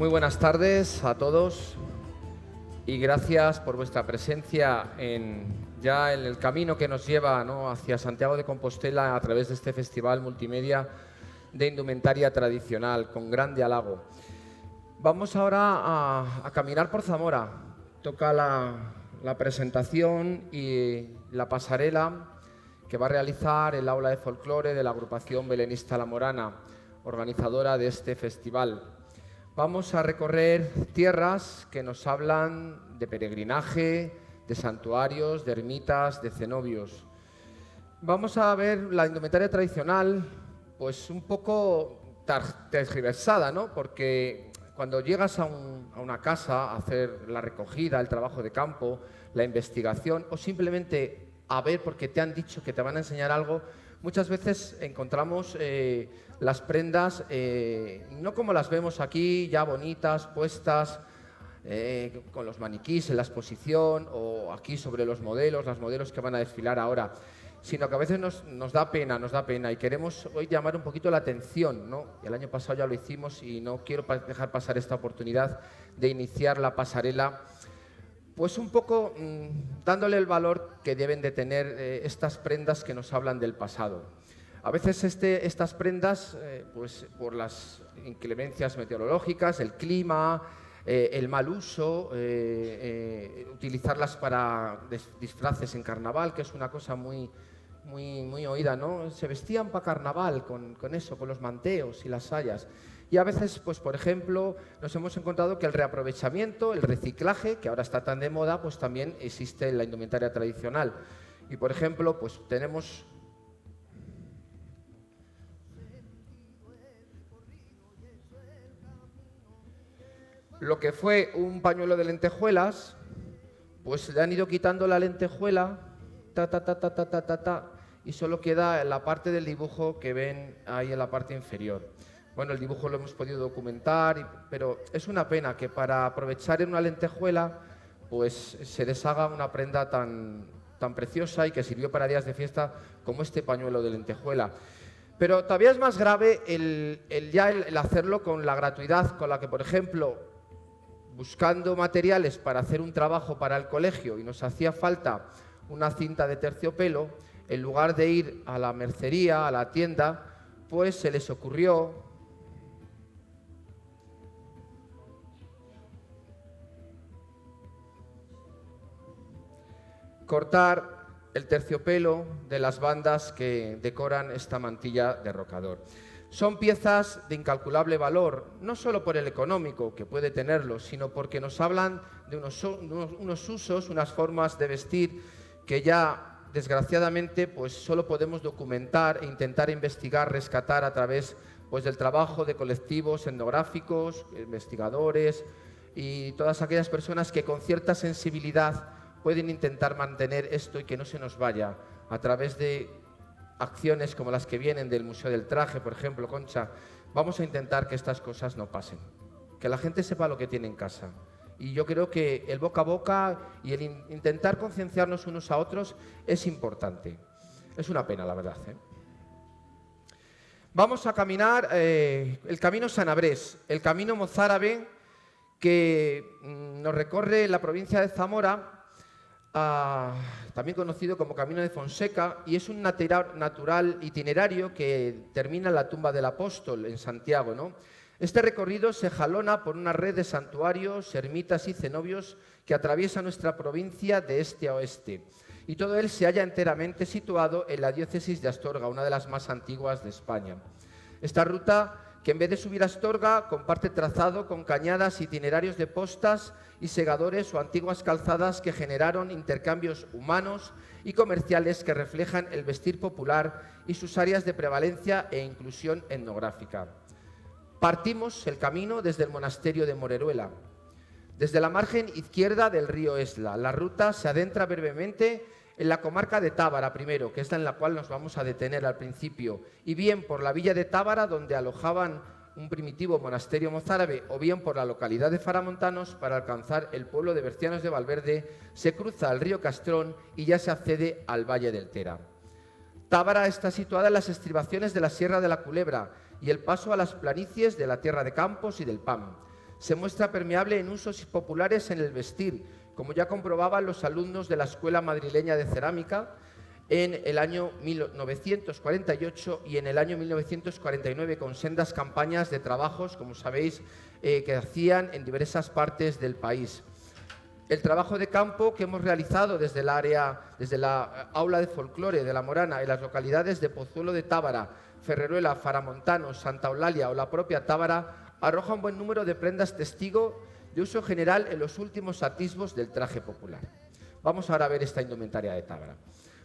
Muy buenas tardes a todos y gracias por vuestra presencia ya en el camino que nos lleva, ¿no?, hacia Santiago de Compostela a través de este festival multimedia de indumentaria tradicional, con grande halago. Vamos ahora a caminar por Zamora. Toca la presentación y la pasarela que va a realizar el aula de folclore de la agrupación belenista La Morana, organizadora de este festival. Vamos a recorrer tierras que nos hablan de peregrinaje, de santuarios, de ermitas, de cenobios. Vamos a ver la indumentaria tradicional, pues un poco tergiversada, ¿no? Porque cuando llegas a una casa a hacer la recogida, el trabajo de campo, la investigación o simplemente a ver porque te han dicho que te van a enseñar algo, muchas veces encontramos las prendas no como las vemos aquí, ya bonitas, puestas, con los maniquís en la exposición o aquí sobre los modelos que van a desfilar ahora, sino que a veces nos da pena y queremos hoy llamar un poquito la atención, ¿no? El año pasado ya lo hicimos y no quiero dejar pasar esta oportunidad de iniciar la pasarela, pues un poco dándole el valor que deben de tener estas prendas que nos hablan del pasado. A veces estas prendas, pues por las inclemencias meteorológicas, el clima, el mal uso, utilizarlas para disfraces en carnaval, que es una cosa muy oída, ¿no? Se vestían para carnaval con eso, con los manteos y las sayas. Y a veces, pues por ejemplo, nos hemos encontrado que el reaprovechamiento, el reciclaje, que ahora está tan de moda, pues también existe en la indumentaria tradicional. Y por ejemplo, pues tenemos lo que fue un pañuelo de lentejuelas, pues le han ido quitando la lentejuela, y solo queda la parte del dibujo que ven ahí en la parte inferior. Bueno, el dibujo lo hemos podido documentar, pero es una pena que para aprovechar en una lentejuela pues se deshaga una prenda tan preciosa y que sirvió para días de fiesta como este pañuelo de lentejuela. Pero todavía es más grave el hacerlo con la gratuidad con la que, por ejemplo, buscando materiales para hacer un trabajo para el colegio y nos hacía falta una cinta de terciopelo, en lugar de ir a la mercería, a la tienda, pues se les ocurrió cortar el terciopelo de las bandas que decoran esta mantilla de rocador. Son piezas de incalculable valor, no solo por el económico, que puede tenerlo, sino porque nos hablan de unos usos, unas formas de vestir que ya, desgraciadamente, pues solo podemos documentar e intentar investigar, rescatar a través pues, del trabajo de colectivos etnográficos, investigadores y todas aquellas personas que con cierta sensibilidad pueden intentar mantener esto y que no se nos vaya a través de acciones como las que vienen del Museo del Traje, por ejemplo, Concha. Vamos a intentar que estas cosas no pasen, que la gente sepa lo que tiene en casa. Y yo creo que el boca a boca y el intentar concienciarnos unos a otros es importante. Es una pena, la verdad, ¿eh? Vamos a caminar el camino Sanabrés, el camino mozárabe que nos recorre la provincia de Zamora, también conocido como Camino de Fonseca, y es un natural itinerario que termina en la tumba del apóstol en Santiago, ¿no? Este recorrido se jalona por una red de santuarios, ermitas y cenobios que atraviesa nuestra provincia de este a oeste, y todo él se halla enteramente situado en la diócesis de Astorga, una de las más antiguas de España. Esta ruta, que en vez de subir a Astorga, comparte trazado con cañadas, itinerarios de postas y segadores o antiguas calzadas que generaron intercambios humanos y comerciales que reflejan el vestir popular y sus áreas de prevalencia e inclusión etnográfica. Partimos el camino desde el monasterio de Moreruela. Desde la margen izquierda del río Esla, la ruta se adentra brevemente en la comarca de Tábara primero, que es en la cual nos vamos a detener al principio, y bien por la villa de Tábara, donde alojaban un primitivo monasterio mozárabe, o bien por la localidad de Faramontanos para alcanzar el pueblo de Bercianos de Valverde, se cruza el río Castrón y ya se accede al Valle del Tera. Tábara está situada en las estribaciones de la Sierra de la Culebra y el paso a las planicies de la Tierra de Campos y del Pam. se muestra permeable en usos populares en el vestir, como ya comprobaban los alumnos de la Escuela Madrileña de Cerámica en el año 1948 y en el año 1949, con sendas campañas de trabajos, como sabéis, que hacían en diversas partes del país. El trabajo de campo que hemos realizado desde la aula de folclore de La Morana en las localidades de Pozuelo de Tábara, Ferreruela, Faramontano, Santa Eulalia o la propia Tábara arroja un buen número de prendas testigo de uso general en los últimos atisbos del traje popular. Vamos ahora a ver esta indumentaria de Tábara.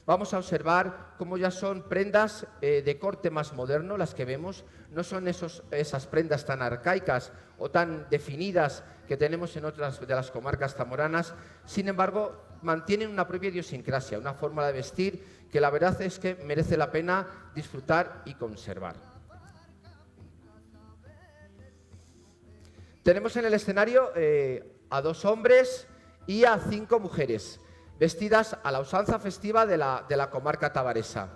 Vamos a observar cómo ya son prendas de corte más moderno las que vemos, no son esas prendas tan arcaicas o tan definidas que tenemos en otras de las comarcas zamoranas, sin embargo, mantienen una propia idiosincrasia, una forma de vestir que la verdad es que merece la pena disfrutar y conservar. Tenemos en el escenario a 2 hombres y a 5 mujeres, vestidas a la usanza festiva de la comarca tabaresa.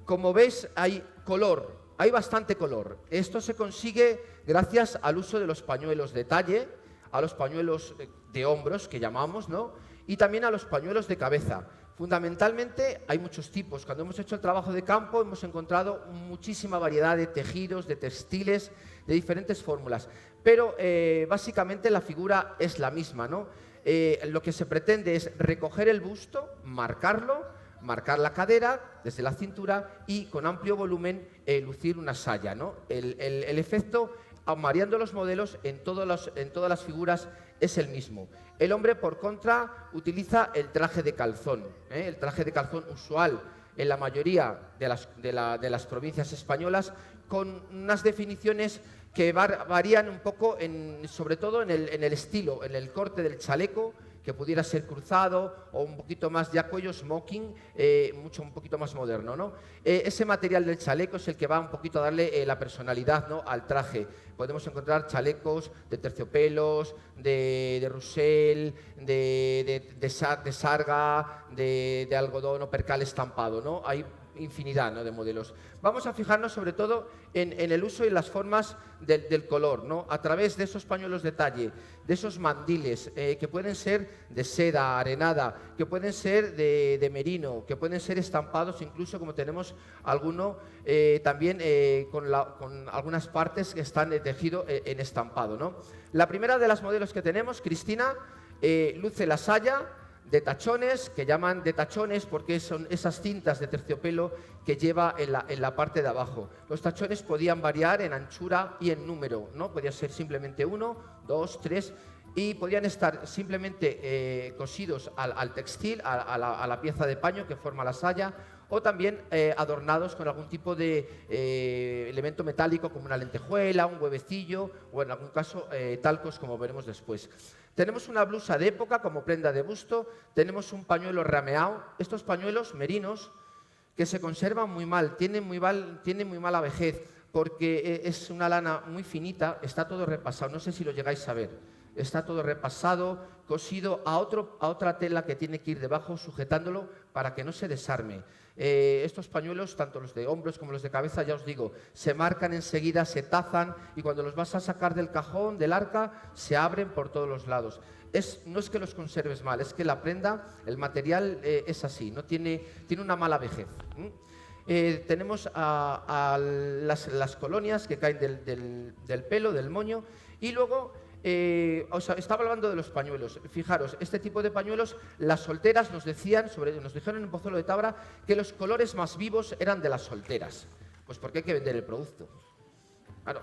Como veis, hay color, hay bastante color. Esto se consigue gracias al uso de los pañuelos de talle, a los pañuelos de hombros, que llamamos, ¿no? Y también a los pañuelos de cabeza. Fundamentalmente hay muchos tipos. Cuando hemos hecho el trabajo de campo hemos encontrado muchísima variedad de tejidos, de textiles, de diferentes fórmulas. Pero básicamente la figura es la misma, ¿no? Lo que se pretende es recoger el busto, marcarlo, marcar la cadera desde la cintura y con amplio volumen lucir una saya, ¿no? El efecto, variando los modelos en todas las figuras, es el mismo. El hombre, por contra, utiliza el traje de calzón, el traje de calzón usual en la mayoría de las provincias españolas, con unas definiciones que varían un poco, sobre todo en el estilo, en el corte del chaleco, que pudiera ser cruzado o un poquito más ya cuello smoking, un poquito más moderno, ¿no? Ese material del chaleco es el que va un poquito a darle la personalidad, ¿no?, al traje. Podemos encontrar chalecos de terciopelos, de rusel, de sarga, de algodón o percal estampado, ¿no? Hay infinidad, ¿no?, de modelos. Vamos a fijarnos sobre todo en el uso y las formas del color, ¿no?, a través de esos pañuelos de talle, de esos mandiles que pueden ser de seda arenada, que pueden ser de merino, que pueden ser estampados, incluso como tenemos alguno también con algunas partes que están de tejido en estampado, ¿no? La primera de las modelos que tenemos, Cristina, luce la saya de tachones, que llaman de tachones porque son esas cintas de terciopelo que lleva en la parte de abajo. Los tachones podían variar en anchura y en número, ¿no? Podía ser simplemente 1, 2, 3 y podían estar simplemente cosidos al textil, a la pieza de paño que forma la saya, o también adornados con algún tipo de elemento metálico como una lentejuela, un huevecillo o en algún caso talcos, como veremos después. Tenemos una blusa de época como prenda de busto, tenemos un pañuelo rameado, estos pañuelos merinos que se conservan muy mal, tienen muy mala vejez porque es una lana muy finita, está todo repasado, no sé si lo llegáis a ver, está todo repasado, cosido a otra tela que tiene que ir debajo sujetándolo para que no se desarme. Estos pañuelos, tanto los de hombros como los de cabeza, ya os digo, se marcan enseguida, se tazan y cuando los vas a sacar del cajón, del arca, se abren por todos los lados. No es que los conserves mal, es que la prenda, el material es así, no tiene una mala vejez. Tenemos a las colonias que caen del pelo, del moño, y luego estaba hablando de los pañuelos. Fijaros, este tipo de pañuelos, las solteras nos dijeron en Pozuelo de Tábara que los colores más vivos eran de las solteras. Pues porque hay que vender el producto. Claro,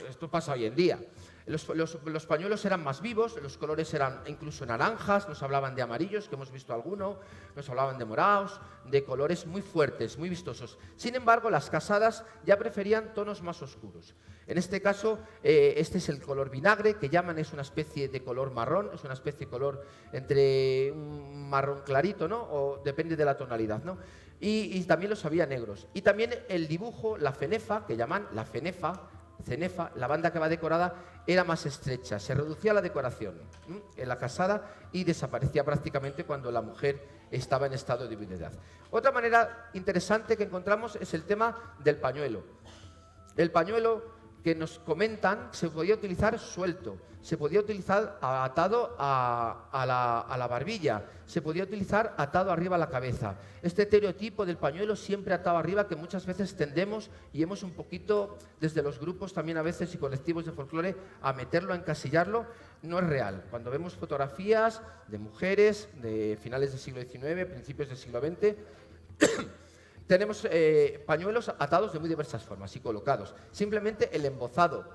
esto pasa hoy en día. Los pañuelos eran más vivos, los colores eran incluso naranjas, nos hablaban de amarillos, que hemos visto alguno, nos hablaban de morados, de colores muy fuertes, muy vistosos. Sin embargo, las casadas ya preferían tonos más oscuros. En este caso, este es el color vinagre, que llaman, es una especie de color marrón, es una especie de color entre un marrón clarito, ¿no? O depende de la tonalidad, ¿no? Y también los había negros. Y también el dibujo, la fenefa, que llaman la cenefa, la banda que va decorada, era más estrecha, se reducía la decoración en la casada y desaparecía prácticamente cuando la mujer estaba en estado de viudedad. Otra manera interesante que encontramos es el tema del pañuelo. El pañuelo que nos comentan se podía utilizar suelto, se podía utilizar atado a la barbilla, se podía utilizar atado arriba a la cabeza. Este estereotipo del pañuelo siempre atado arriba, que muchas veces tendemos y hemos un poquito, desde los grupos también a veces y colectivos de folclore, a meterlo, a encasillarlo, no es real. Cuando vemos fotografías de mujeres de finales del siglo XIX, principios del siglo XX, tenemos pañuelos atados de muy diversas formas y colocados. Simplemente el embozado.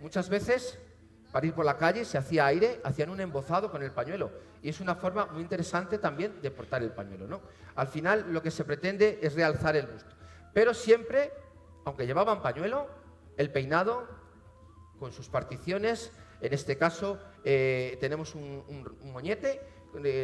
Muchas veces, para ir por la calle, se hacía aire, hacían un embozado con el pañuelo. Y es una forma muy interesante también de portar el pañuelo, ¿no? Al final, lo que se pretende es realzar el busto. Pero siempre, aunque llevaban pañuelo, el peinado, con sus particiones, en este caso tenemos un moñete,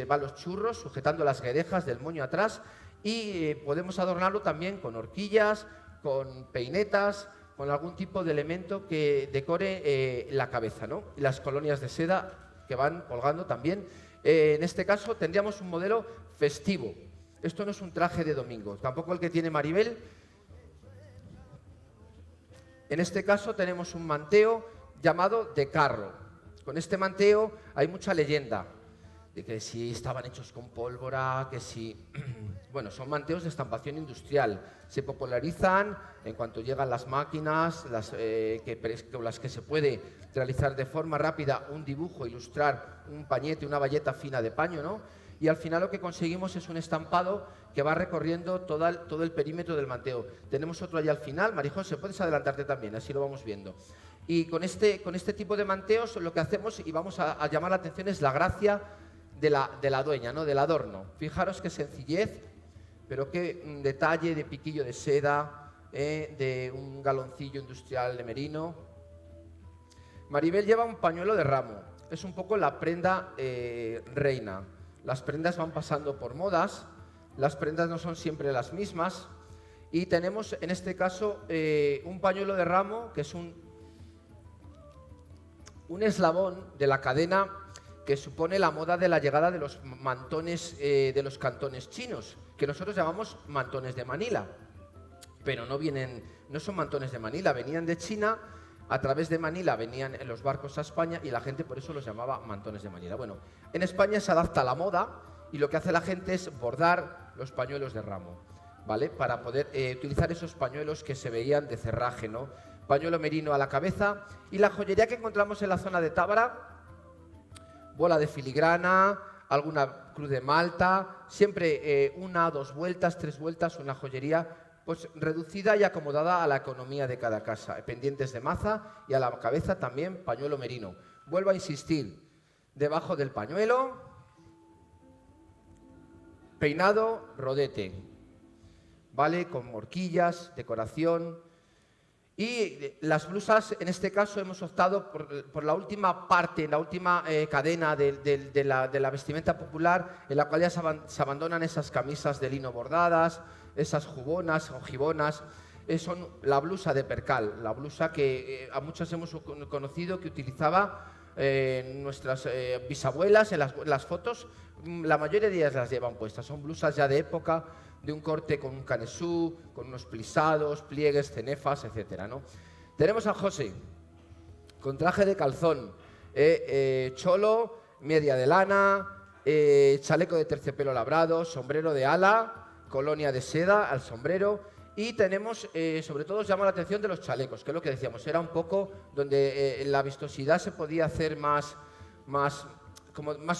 van los churros sujetando las guedejas del moño atrás, y podemos adornarlo también con horquillas, con peinetas, con algún tipo de elemento que decore la cabeza, ¿no? Y las colonias de seda que van colgando también. En este caso tendríamos un modelo festivo. Esto no es un traje de domingo, tampoco el que tiene Maribel. En este caso tenemos un manteo llamado de carro. Con este manteo hay mucha leyenda, de que si estaban hechos con pólvora, que si... Bueno, son manteos de estampación industrial. Se popularizan en cuanto llegan las máquinas, con las que se puede realizar de forma rápida un dibujo, ilustrar un pañete, una bayeta fina de paño, ¿no? Y al final lo que conseguimos es un estampado que va recorriendo todo el perímetro del manteo. Tenemos otro allá al final. Marijose, puedes adelantarte también, así lo vamos viendo. Y con este tipo de manteos lo que hacemos, y vamos a llamar la atención, es la gracia de la dueña, ¿no? Del adorno. Fijaros qué sencillez, pero qué detalle de piquillo de seda, de un galoncillo industrial de merino. Maribel lleva un pañuelo de ramo. Es un poco la prenda reina. Las prendas van pasando por modas, las prendas no son siempre las mismas, y tenemos en este caso un pañuelo de ramo que es un eslabón de la cadena que supone la moda de la llegada de los mantones de los cantones chinos, que nosotros llamamos mantones de Manila, pero no son mantones de Manila, venían de China. A través de Manila venían en los barcos a España y la gente por eso los llamaba mantones de Manila. Bueno, en España se adapta a la moda y lo que hace la gente es bordar los pañuelos de ramo, ¿vale? Para poder utilizar esos pañuelos que se veían de cerraje, ¿no? Pañuelo merino a la cabeza, y la joyería que encontramos en la zona de Tábara, bola de filigrana, alguna cruz de Malta, siempre 1, 2 vueltas, 3 vueltas, una joyería pues reducida y acomodada a la economía de cada casa. Pendientes de maza y a la cabeza también pañuelo merino. Vuelvo a insistir, debajo del pañuelo, peinado, rodete, ¿vale? Con horquillas, decoración. Y las blusas, en este caso hemos optado por la última parte, la última cadena de la vestimenta popular, en la cual ya se abandonan esas camisas de lino bordadas, esas jubonas o gibonas. Son la blusa de percal, la blusa que a muchos hemos conocido, que utilizaba nuestras bisabuelas en las fotos. La mayoría de ellas las llevan puestas, son blusas ya de época, de un corte con un canesú, con unos plisados, pliegues, cenefas, etcétera, ¿no? Tenemos a José, con traje de calzón, cholo, media de lana, chaleco de terciopelo labrado, sombrero de ala, colonia de seda al sombrero, y tenemos, sobre todo, llama la atención de los chalecos, que es lo que decíamos, era un poco donde la vistosidad se podía hacer más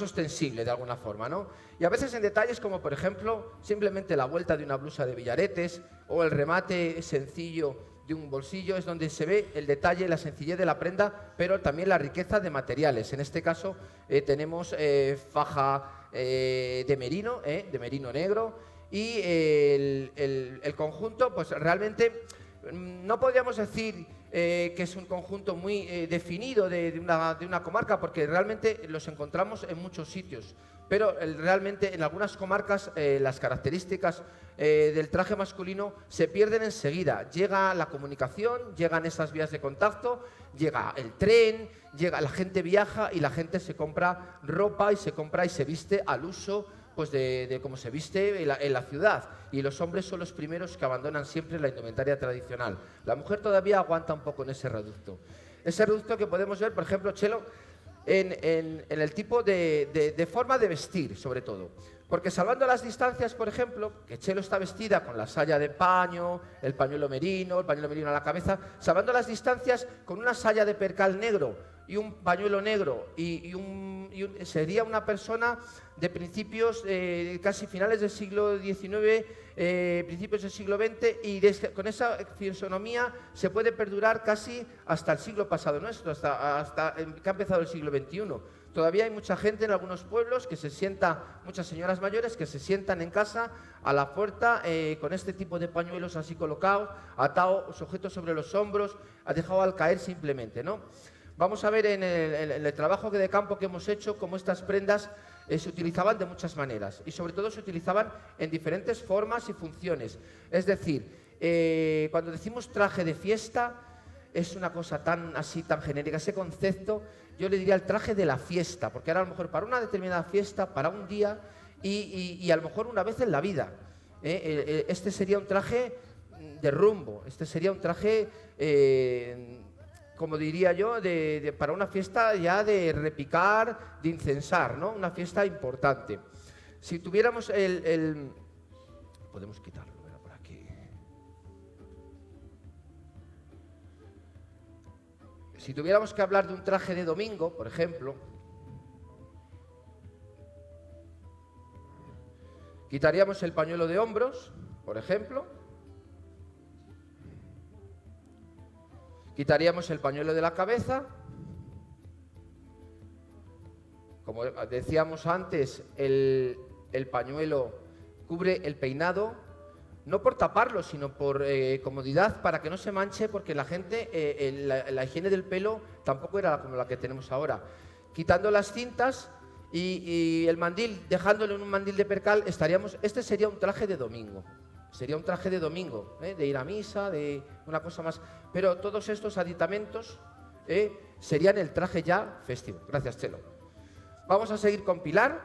ostensible de alguna forma, ¿no? Y a veces en detalles como, por ejemplo, simplemente la vuelta de una blusa de Villaretes o el remate sencillo de un bolsillo, es donde se ve el detalle, la sencillez de la prenda, pero también la riqueza de materiales. En este caso tenemos faja de merino negro, y el conjunto, pues realmente no podríamos decir que es un conjunto muy definido de una comarca, porque realmente los encontramos en muchos sitios, pero realmente en algunas comarcas las características del traje masculino se pierden enseguida. Llega la comunicación, llegan esas vías de contacto, llega el tren, la gente viaja y la gente se compra ropa y se compra y se viste al uso pues de cómo se viste en la ciudad, y los hombres son los primeros que abandonan siempre la indumentaria tradicional. La mujer todavía aguanta un poco en ese reducto. Ese reducto que podemos ver, por ejemplo, Chelo, en el tipo de forma de vestir, sobre todo. Porque salvando las distancias, por ejemplo, que Chelo está vestida con la saya de paño, el pañuelo merino a la cabeza, salvando las distancias con una saya de percal negro y un pañuelo negro, sería una persona de principios, casi finales del siglo XIX, principios del siglo XX, y con esa fisonomía se puede perdurar casi hasta el siglo pasado nuestro, hasta que ha empezado el siglo XXI. Todavía hay mucha gente en algunos pueblos que se sienta, muchas señoras mayores que se sientan en casa a la puerta con este tipo de pañuelos así colocados, atados, sujetos sobre los hombros, dejado al caer simplemente, ¿no? Vamos a ver en el trabajo de campo que hemos hecho cómo estas prendas se utilizaban de muchas maneras y sobre todo se utilizaban en diferentes formas y funciones. Es decir, cuando decimos traje de fiesta, es una cosa tan genérica, ese concepto, yo le diría el traje de la fiesta, porque ahora a lo mejor para una determinada fiesta, para un día y a lo mejor una vez en la vida. Este sería un traje de rumbo, este sería un traje, como diría yo, para una fiesta ya de repicar, de incensar, ¿no? Una fiesta importante. Si tuviéramos podemos quitarlo. Si tuviéramos que hablar de un traje de domingo, por ejemplo, quitaríamos el pañuelo de hombros, por ejemplo, quitaríamos el pañuelo de la cabeza, como decíamos antes, el pañuelo cubre el peinado, no por taparlo, sino por comodidad, para que no se manche, porque la gente, la higiene del pelo tampoco era como la que tenemos ahora. Quitando las cintas y el mandil, dejándolo en un mandil de percal, este sería un traje de domingo. Sería un traje de domingo, de ir a misa, de una cosa más. Pero todos estos aditamentos serían el traje ya festivo. Gracias, Chelo. Vamos a seguir con Pilar.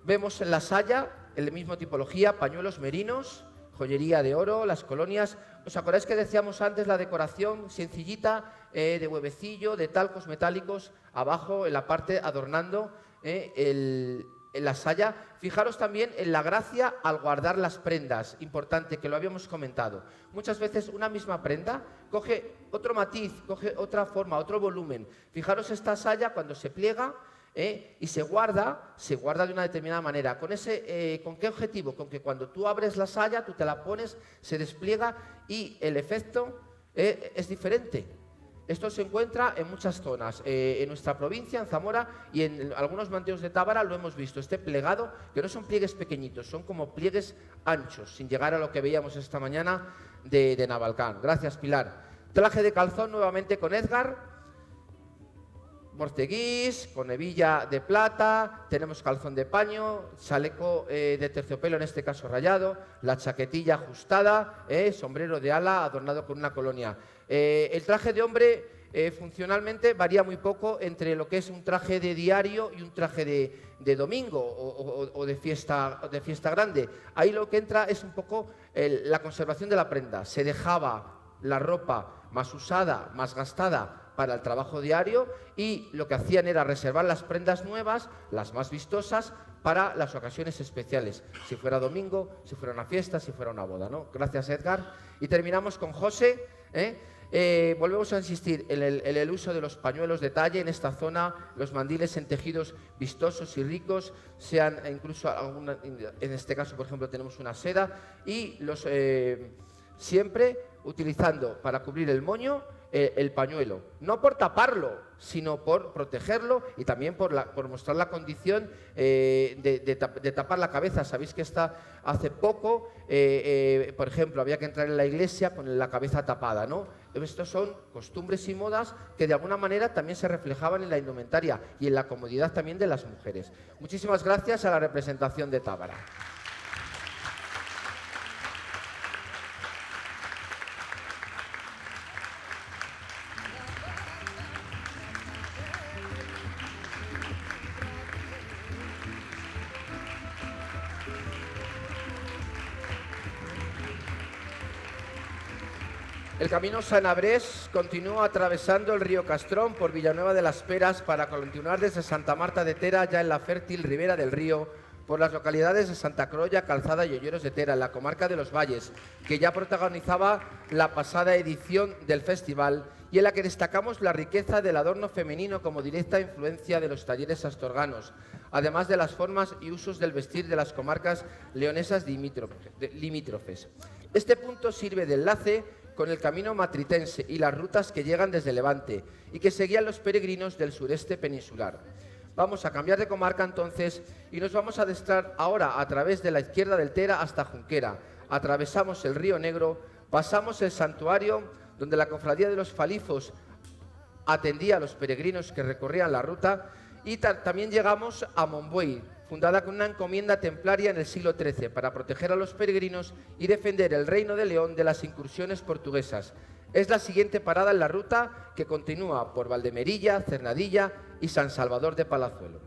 Vemos en la saya, en la misma tipología, pañuelos merinos, joyería de oro, las colonias. ¿Os acordáis que decíamos antes la decoración sencillita, de huevecillo, de talcos metálicos, abajo en la parte adornando en la saya? Fijaros también en la gracia al guardar las prendas, importante, que lo habíamos comentado. Muchas veces una misma prenda coge otro matiz, coge otra forma, otro volumen. Fijaros esta saya cuando se pliega, y se guarda de una determinada manera. ¿Con qué objetivo? Con que cuando tú abres la saya, tú te la pones, se despliega y el efecto es diferente. Esto se encuentra en muchas zonas, en nuestra provincia, en Zamora, y en algunos manteos de Tábara lo hemos visto, este plegado, que no son pliegues pequeñitos, son como pliegues anchos, sin llegar a lo que veíamos esta mañana de Navalcán. Gracias, Pilar. Traje de calzón nuevamente con Edgar, morteguís, con hebilla de plata, tenemos calzón de paño, chaleco de terciopelo, en este caso rayado, la chaquetilla ajustada, sombrero de ala adornado con una colonia. El traje de hombre funcionalmente varía muy poco entre lo que es un traje de diario y un traje de domingo o de fiesta grande. Ahí lo que entra es un poco la conservación de la prenda. Se dejaba la ropa más usada, más gastada, para el trabajo diario, y lo que hacían era reservar las prendas nuevas, las más vistosas, para las ocasiones especiales, si fuera domingo, si fuera una fiesta, si fuera una boda, ¿no? Gracias, Edgar. Y terminamos con José. Volvemos a insistir en el uso de los pañuelos de talle en esta zona, los mandiles en tejidos vistosos y ricos, sean incluso en este caso, por ejemplo, tenemos una seda, y siempre utilizando para cubrir el moño el pañuelo, no por taparlo, sino por protegerlo y también por mostrar la condición de tapar la cabeza. Sabéis que hace poco, por ejemplo, había que entrar en la iglesia con la cabeza tapada, ¿no? Estos son costumbres y modas que de alguna manera también se reflejaban en la indumentaria y en la comodidad también de las mujeres. Muchísimas gracias a la representación de Tábara. El camino Sanabrés continúa atravesando el río Castrón por Villanueva de las Peras para continuar desde Santa Marta de Tera, ya en la fértil ribera del río, por las localidades de Santa Crolla, Calzada y Olleros de Tera, en la comarca de los Valles, que ya protagonizaba la pasada edición del festival y en la que destacamos la riqueza del adorno femenino como directa influencia de los talleres astorganos, además de las formas y usos del vestir de las comarcas leonesas limítrofes. Este punto sirve de enlace con el camino matritense y las rutas que llegan desde Levante y que seguían los peregrinos del sureste peninsular. Vamos a cambiar de comarca entonces y nos vamos a adentrar ahora a través de la izquierda del Tera hasta Junquera. Atravesamos el río Negro, pasamos el santuario donde la cofradía de los Falifos atendía a los peregrinos que recorrían la ruta y también llegamos a Monbuey, fundada con una encomienda templaria en el siglo XIII para proteger a los peregrinos y defender el Reino de León de las incursiones portuguesas. Es la siguiente parada en la ruta, que continúa por Valdemerilla, Cernadilla y San Salvador de Palazuelo.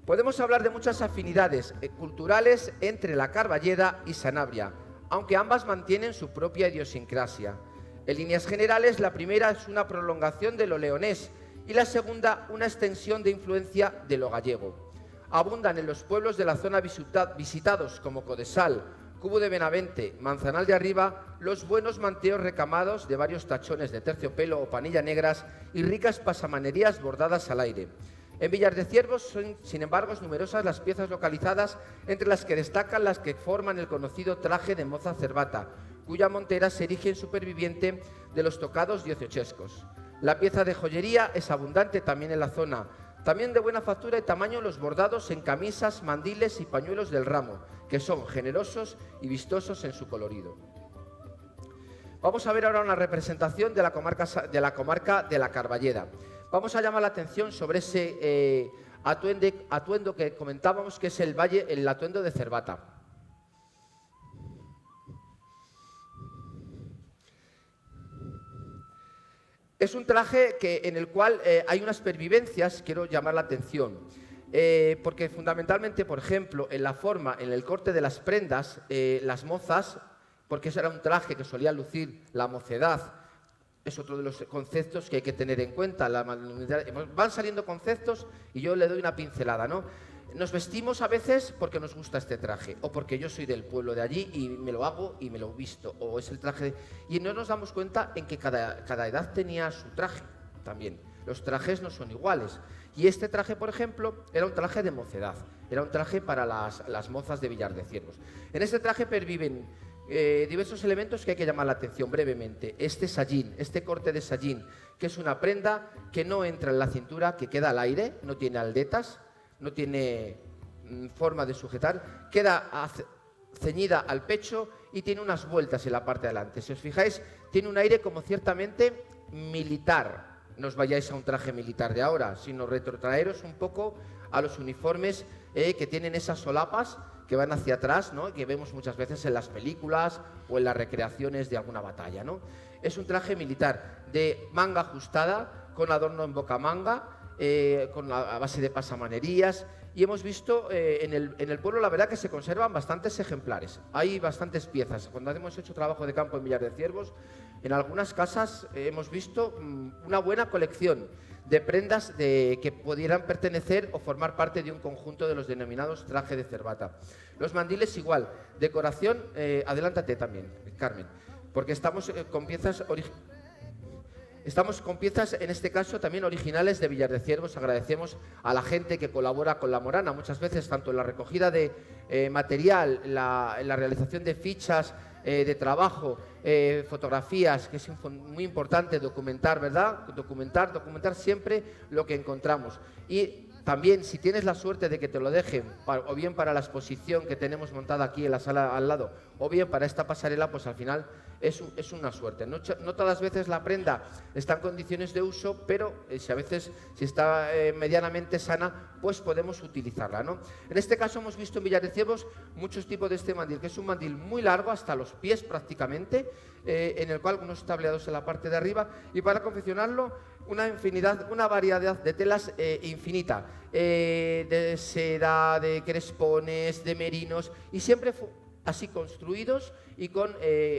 Podemos hablar de muchas afinidades culturales entre la Carballeda y Sanabria, aunque ambas mantienen su propia idiosincrasia. En líneas generales, la primera es una prolongación de lo leonés y la segunda una extensión de influencia de lo gallego. Abundan en los pueblos de la zona visitados como Codesal, Cubo de Benavente, Manzanal de Arriba, los buenos manteos recamados de varios tachones de terciopelo o panilla negras y ricas pasamanerías bordadas al aire. En Villar de Ciervos son, sin embargo, numerosas las piezas localizadas, entre las que destacan las que forman el conocido traje de moza cervata, cuya montera se erige en superviviente de los tocados dieciochescos. La pieza de joyería es abundante también en la zona. También de buena factura y tamaño los bordados en camisas, mandiles y pañuelos del ramo, que son generosos y vistosos en su colorido. Vamos a ver ahora una representación de la comarca de la Carballeda. Vamos a llamar la atención sobre ese atuendo que comentábamos, que es el atuendo de Cervata. Es un traje en el cual hay unas pervivencias, quiero llamar la atención, porque fundamentalmente, por ejemplo, en la forma, en el corte de las prendas, las mozas, porque ese era un traje que solía lucir la mocedad, es otro de los conceptos que hay que tener en cuenta. Van saliendo conceptos y yo le doy una pincelada, ¿no? Nos vestimos a veces porque nos gusta este traje, o porque yo soy del pueblo de allí y me lo hago y me lo visto, o es el traje... Y no nos damos cuenta en que cada edad tenía su traje también. Los trajes no son iguales. Y este traje, por ejemplo, era un traje de mocedad, era un traje para las mozas de Villar de Ciervos. En este traje perviven diversos elementos que hay que llamar la atención brevemente. Este sayín, este corte de sayín, que es una prenda que no entra en la cintura, que queda al aire, no tiene aldetas, no tiene forma de sujetar, queda ceñida al pecho y tiene unas vueltas en la parte de adelante. Si os fijáis, tiene un aire como ciertamente militar. No os vayáis a un traje militar de ahora, sino retrotraeros un poco a los uniformes que tienen esas solapas que van hacia atrás, ¿no? Que vemos muchas veces en las películas o en las recreaciones de alguna batalla, ¿no? Es un traje militar de manga ajustada, con adorno en bocamanga, con la base de pasamanerías, y hemos visto en el pueblo, la verdad, que se conservan bastantes ejemplares. Hay bastantes piezas. Cuando hemos hecho trabajo de campo en Villar de Ciervos, en algunas casas hemos visto una buena colección de prendas que pudieran pertenecer o formar parte de un conjunto de los denominados traje de cervata. Los mandiles igual, decoración, adelántate también, Carmen, porque estamos con piezas originales. Estamos con piezas, en este caso, también originales de Villar de Ciervos. Agradecemos a la gente que colabora con La Morana, muchas veces, tanto en la recogida de material, en la realización de fichas de trabajo, fotografías, que es muy importante documentar, ¿verdad? Documentar siempre lo que encontramos. Y también, si tienes la suerte de que te lo dejen, o bien para la exposición que tenemos montada aquí en la sala al lado, o bien para esta pasarela, pues al final es una suerte. No todas las veces la prenda está en condiciones de uso, pero si está medianamente sana, pues podemos utilizarla, ¿no? En este caso hemos visto en Villar de Ciervos muchos tipos de este mandil, que es un mandil muy largo, hasta los pies prácticamente, en el cual unos tableados en la parte de arriba, y para confeccionarlo una variedad de telas infinita, de seda, de crespones, de merinos, y siempre así construidos y con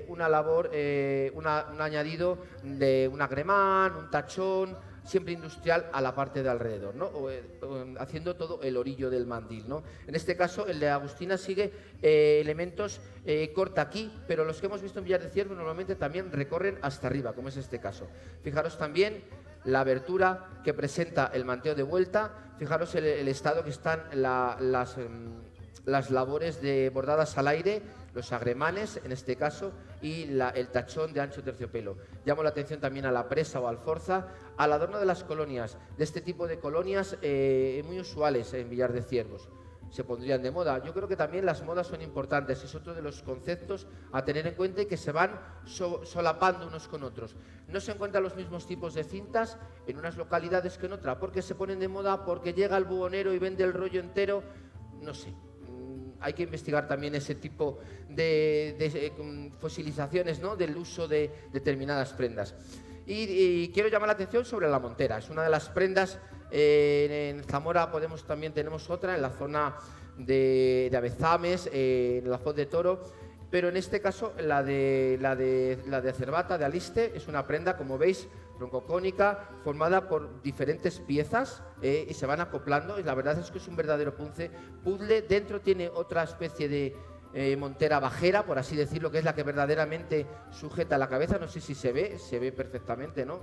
una labor, un añadido de un agremán, un tachón, siempre industrial a la parte de alrededor, ¿no? Haciendo todo el orillo del mandil, ¿no? En este caso, el de Agustina sigue elementos, corta aquí, pero los que hemos visto en Villar de Ciervos normalmente también recorren hasta arriba, como es este caso. Fijaros también la abertura que presenta el manteo de vuelta, fijaros el estado que están las labores de bordadas al aire, los agremanes en este caso y el tachón de ancho terciopelo. Llamo la atención también a la presa o alforza, al adorno de las colonias, de este tipo de colonias muy usuales en Villar de Ciervos. Se pondrían de moda. Yo creo que también las modas son importantes, es otro de los conceptos a tener en cuenta y que se van solapando unos con otros. No se encuentran los mismos tipos de cintas en unas localidades que en otras, porque se ponen de moda, porque llega el buhonero y vende el rollo entero, no sé. Hay que investigar también ese tipo de fosilizaciones, ¿no?, del uso de determinadas prendas. Y quiero llamar la atención sobre la montera. Es una de las prendas. En Zamora también tenemos otra en la zona de Abezames, en la Foz de Toro, pero en este caso la de Cervata, de Aliste, es una prenda, como veis, troncocónica, formada por diferentes piezas y se van acoplando, y la verdad es que es un verdadero puzzle. Dentro tiene otra especie de montera bajera, por así decirlo, que es la que verdaderamente sujeta la cabeza. No sé si se ve perfectamente, ¿no?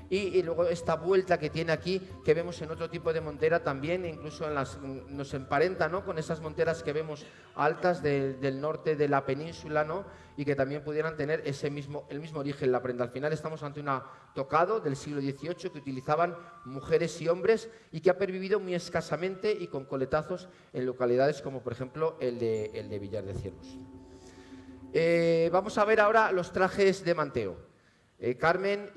Y luego esta vuelta que tiene aquí, que vemos en otro tipo de montera también, incluso nos emparenta, ¿no?, con esas monteras que vemos altas del norte de la península, ¿no?, y que también pudieran tener el mismo origen la prenda. Al final estamos ante un tocado del siglo XVIII que utilizaban mujeres y hombres y que ha pervivido muy escasamente y con coletazos en localidades como por ejemplo el de Villar de Ciervos. Vamos a ver ahora los trajes de manteo. Carmen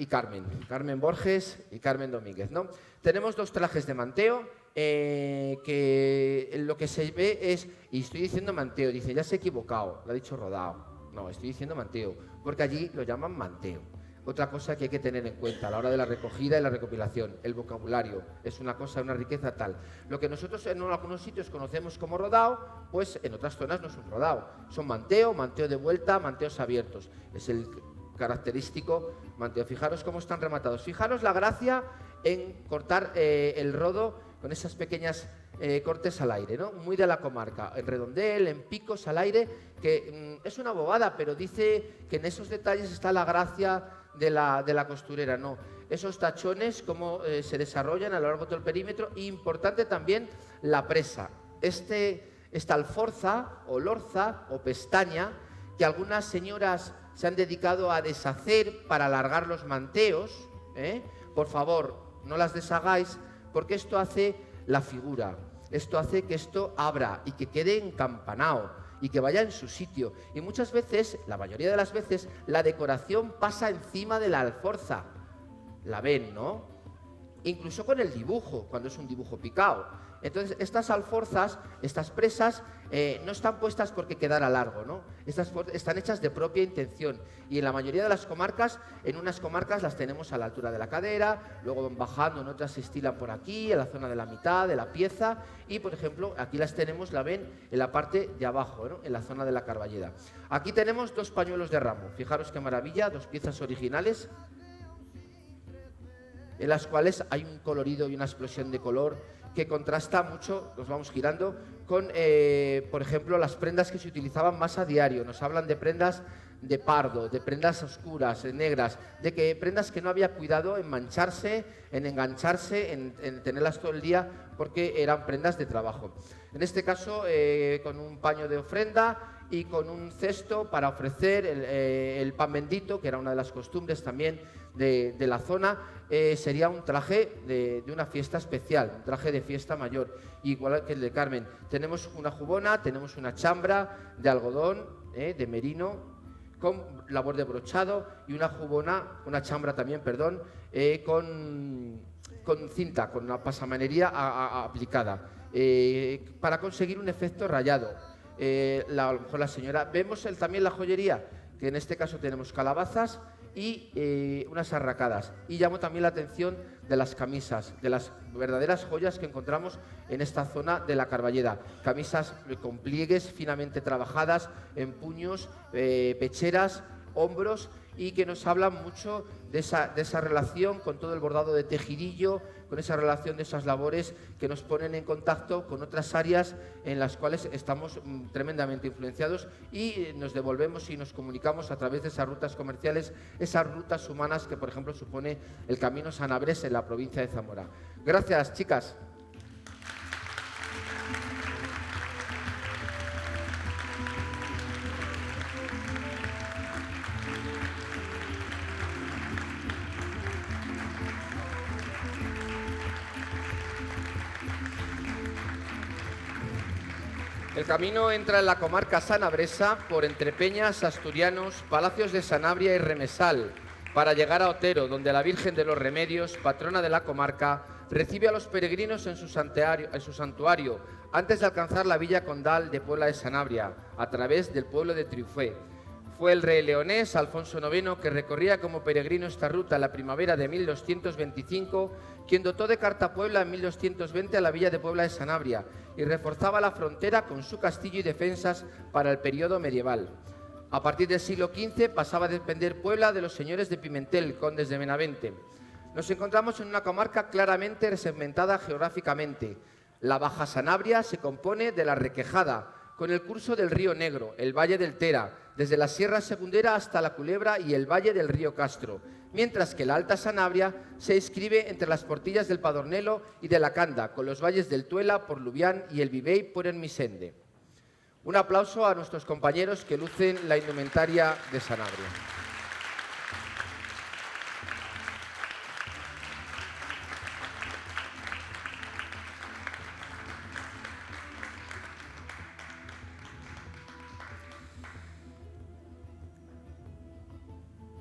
Borges y Carmen Domínguez, ¿no? Tenemos dos trajes de manteo que lo que se ve es, y estoy diciendo manteo, dice, ya se ha equivocado, lo ha dicho rodado. No, estoy diciendo manteo, porque allí lo llaman manteo. Otra cosa que hay que tener en cuenta a la hora de la recogida y la recopilación, el vocabulario, es una cosa, una riqueza tal. Lo que nosotros en algunos sitios conocemos como rodado, pues en otras zonas no es un rodado. Son manteo de vuelta, manteos abiertos. Es el característico manteo. Fijaros cómo están rematados. Fijaros la gracia en cortar el rodo con esas pequeñas cortes al aire, ¿no? Muy de la comarca, en redondel, en picos al aire, que es una bobada, pero dice que en esos detalles está la gracia de la costurera, ¿no? Esos tachones, cómo se desarrollan a lo largo de todo el perímetro, y importante también la presa. Esta alforza o lorza o pestaña que algunas señoras se han dedicado a deshacer para alargar los manteos, por favor, no las deshagáis, porque esto hace la figura, esto hace que esto abra y que quede encampanado y que vaya en su sitio. Y muchas veces, la mayoría de las veces, la decoración pasa encima de la alforza. La ven, ¿no? Incluso con el dibujo, cuando es un dibujo picado. Entonces, estas alforzas, estas presas, no están puestas porque quedara largo, ¿no? Están hechas de propia intención. Y en la mayoría de las comarcas, en unas comarcas las tenemos a la altura de la cadera, luego van bajando, en otras se estilan por aquí, en la zona de la mitad, de la pieza, y por ejemplo, aquí las tenemos, la ven, en la parte de abajo, ¿no?, en la zona de la carballeda. Aquí tenemos dos pañuelos de ramo. Fijaros qué maravilla, dos piezas originales, en las cuales hay un colorido y una explosión de color que contrasta mucho, los vamos girando, con, por ejemplo, las prendas que se utilizaban más a diario. Nos hablan de prendas de pardo, de prendas oscuras, negras, de que prendas que no había cuidado en mancharse, en engancharse, en tenerlas todo el día, porque eran prendas de trabajo. En este caso, con un paño de ofrenda y con un cesto para ofrecer el pan bendito, que era una de las costumbres también de la zona. Sería un traje de una fiesta especial, un traje de fiesta mayor, igual que el de Carmen. Tenemos una jubona, tenemos una chambra de algodón, de merino, con labor de brochado, y una jubona, una chambra también, perdón, con cinta, con una pasamanería aplicada, para conseguir un efecto rayado. A lo mejor la señora, vemos también la joyería, que en este caso tenemos calabazas y unas arracadas. Y llamo también la atención de las camisas, de las verdaderas joyas que encontramos en esta zona de la Carballeda. Camisas con pliegues finamente trabajadas en puños, pecheras, hombros, y que nos hablan mucho de esa relación con todo el bordado de tejidillo, con esa relación de esas labores que nos ponen en contacto con otras áreas en las cuales estamos tremendamente influenciados y nos devolvemos y nos comunicamos a través de esas rutas comerciales, esas rutas humanas que, por ejemplo, supone el Camino Sanabres en la provincia de Zamora. Gracias, chicas. El camino entra en la comarca sanabresa por Entrepeñas, Asturianos, Palacios de Sanabria y Remesal, para llegar a Otero, donde la Virgen de los Remedios, patrona de la comarca, recibe a los peregrinos en su santuario, antes de alcanzar la villa condal de Puebla de Sanabria, a través del pueblo de Triufé. Fue el rey leonés Alfonso IX, que recorría como peregrino esta ruta en la primavera de 1225, quien dotó de carta a Puebla en 1220 a la villa de Puebla de Sanabria y reforzaba la frontera con su castillo y defensas para el periodo medieval. A partir del siglo XV pasaba a depender Puebla de los señores de Pimentel, condes de Benavente. Nos encontramos en una comarca claramente segmentada geográficamente. La Baja Sanabria se compone de la Requejada, con el curso del río Negro, el Valle del Tera, desde la Sierra Segundera hasta la Culebra y el Valle del río Castro, mientras que la Alta Sanabria se inscribe entre las Portillas del Padornelo y de la Canda, con los valles del Tuela por Lubián y el Vivey por Enmisende. Un aplauso a nuestros compañeros que lucen la indumentaria de Sanabria.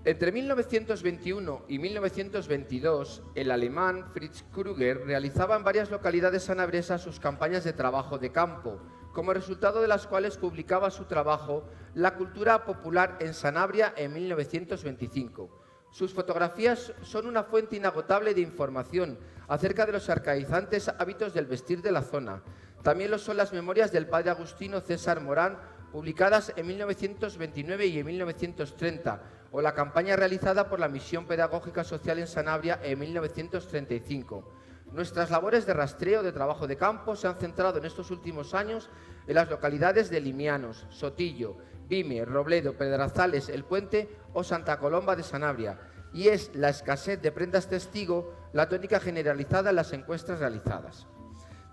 Entre 1921 y 1922, el alemán Fritz Krüger realizaba en varias localidades sanabresas sus campañas de trabajo de campo, como resultado de las cuales publicaba su trabajo La cultura popular en Sanabria en 1925. Sus fotografías son una fuente inagotable de información acerca de los arcaizantes hábitos del vestir de la zona. También lo son las memorias del padre agustino César Morán, publicadas en 1929 y en 1930, o la campaña realizada por la Misión Pedagógica Social en Sanabria en 1935. Nuestras labores de rastreo de trabajo de campo se han centrado en estos últimos años en las localidades de Limianos, Sotillo, Vime, Robledo, Pedrazales, El Puente o Santa Colomba de Sanabria, y es la escasez de prendas testigo la tónica generalizada en las encuestas realizadas.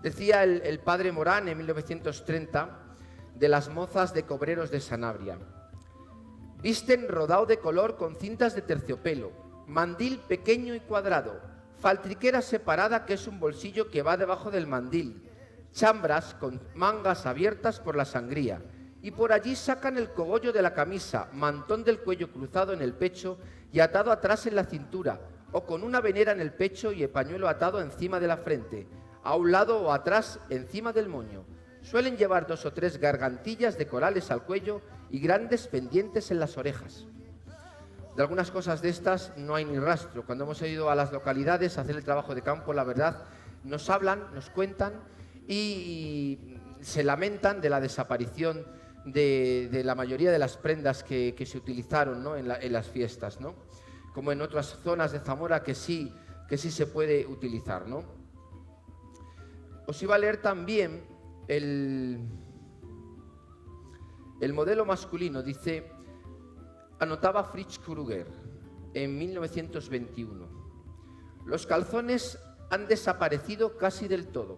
Decía el padre Morán en 1930 de las mozas de cobreros de Sanabria: visten rodao de color con cintas de terciopelo, mandil pequeño y cuadrado, faltriquera separada que es un bolsillo que va debajo del mandil, chambras con mangas abiertas por la sangría, y por allí sacan el cogollo de la camisa, mantón del cuello cruzado en el pecho y atado atrás en la cintura, o con una venera en el pecho y el pañuelo atado encima de la frente, a un lado o atrás encima del moño. Suelen llevar 2 o 3 gargantillas de corales al cuello y grandes pendientes en las orejas. De algunas cosas de estas no hay ni rastro. Cuando hemos ido a las localidades a hacer el trabajo de campo, la verdad, nos hablan, nos cuentan y se lamentan de la desaparición de la mayoría de las prendas que se utilizaron, ¿no?, en las fiestas, ¿no?, como en otras zonas de Zamora que sí se puede utilizar, ¿no? Os iba a leer también el modelo masculino. Dice, anotaba Fritz Krüger en 1921: los calzones han desaparecido casi del todo.